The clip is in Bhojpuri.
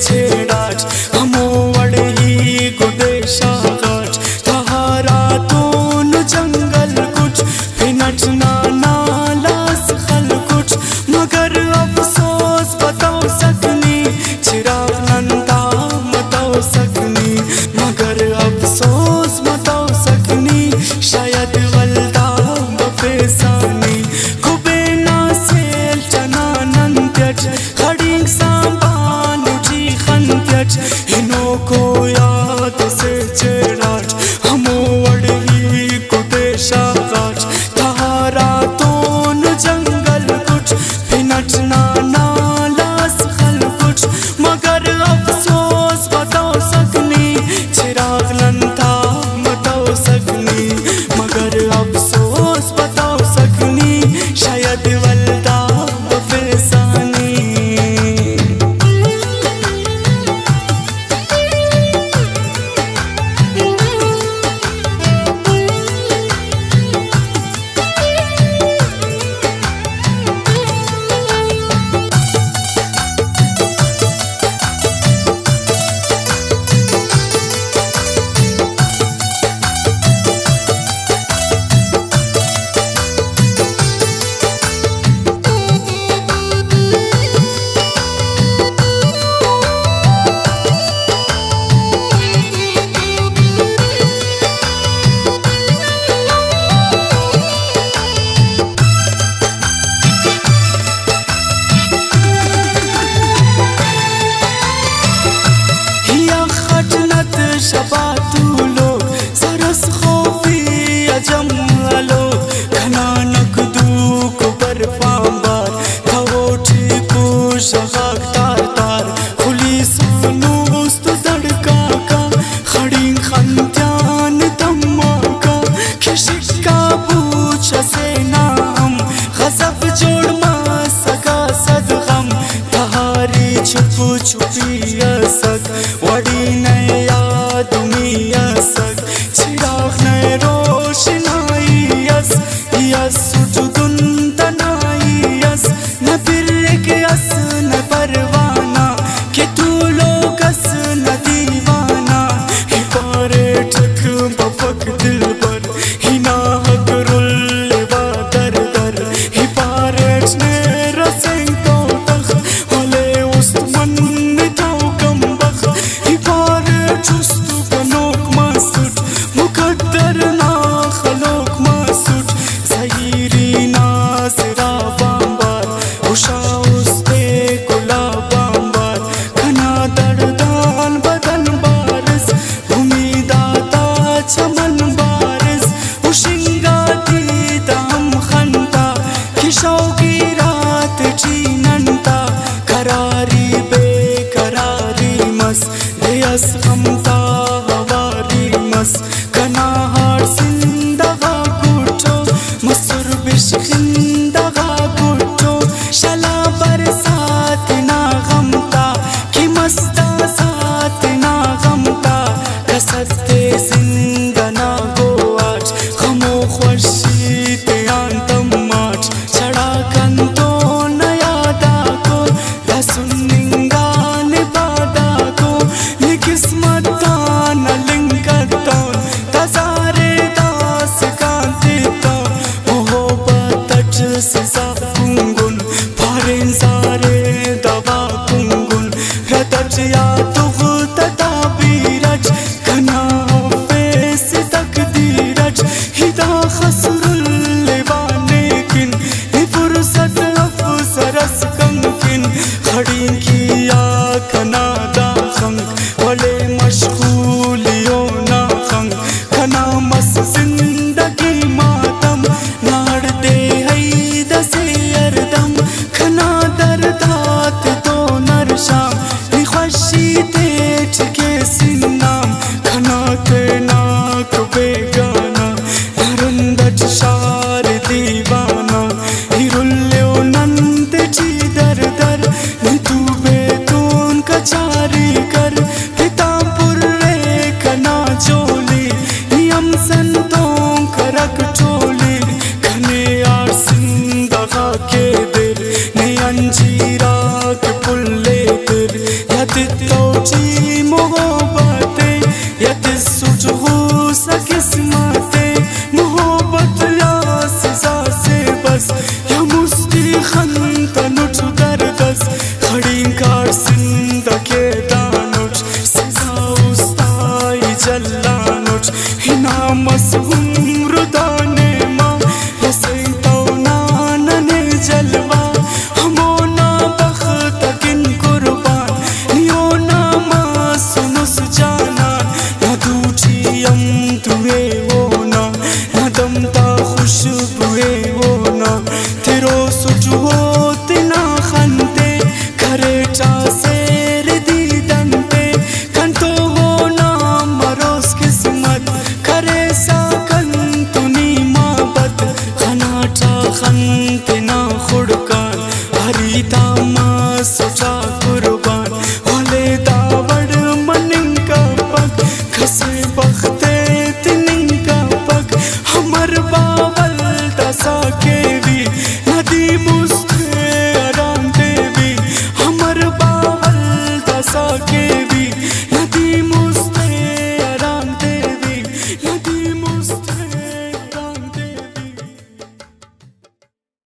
छेड़ाच हमो वड़ही गुदेशा गाच तहारा तोन जंगल कुछ फिनट नाना लास खल कुछ मगर अफसोस बताओ सकनी चिराग नंदा बताओ सकनी मगर अफसोस बताओ सकनी शायद वल्दा बफेसानी कुबेना सेल चना नंत्यच खड़ी सांबान उठी खंत्यच हिनो को याद से चेड़ाच हमो वड़ही कुदेशा गाच तहारा तोन जंगल कुछ फिनट नाना लास खल कुछ मगर अफसोस बताओ सकनी चिराग नंदा बताओ सकनी मगर अफसोस बताओ सकनी शायद वल्दा बफेसानी। शबातुलो सरस खोफी अजमलो खनानक दूक पर पांबार थवोटी कुश गाक तार तार खुली सानुस्त दड़का का खड़ी खंत्यान तम्मा का खिशिका पूछ से नाम गजब जोड़ मा सका सदगम तहारी छुपू छुपी असक वड़ी नया दुनिया सक चिराग नए रोशनाई यस यस सुजुदुन तनाई यस न फिर के अस न परवाना कि तू लोगस न दीवाना ही पारे ठक बफक दिल पर ही ना हक रुल दर दर ही पारे ने रसें तो तख होले उस मन तो कम बख ही पारे चुस्त कनोक मासुट मुकद्दर ना खलोक मासुट ज़हीरी नाज़रा बांबार उषा उस्ते कुला बांबार खना दर्दान बदन बारिस उम्मीदाता चमन बारिस उशिंगा दी दाम खंता किशौकी रात चीनंता करारी बेकरारी मस देयस खमता हवारी मस कना हार सिंदगा गुटो मसुर बिश्किंदगा गुटो शला बरसात ना गमता कि मस्ता साथ ना गमता कसते जिंदना गोआच खमो खुशी त्यान तमाच चढ़ा कंतो नया दाको दसुनिंगा निबादा को निकिस्मत न लिंगतोन तजारे दास कांति तो मोहब्बत सिसा कुंगुन फारिन सारे दवा कुंगुन रतच या तुग तताबीरच कना फेस तकदीरच हिदा खसरुल लिबाने किन फुर्सत अफसरस कंकिन खड़ी किया कना दा खंग वले मशगूलियों ना खंग खना मस जिंदगी मातम नाड़ दे हई दसे अरदम खना दर्दात तो नर शाम निखशी तेज के सिन्नाम खना के नाक बेगाना नरंदच शार दीवाना हिरुल्यो नंद जी दर दर नितु बेतून कचारी कर पितापुर रे खना चोली नियम संतों करक चोली खने यार सिंदगा के दिल ने अंजीरा के पुल्ले दिल या التوجيه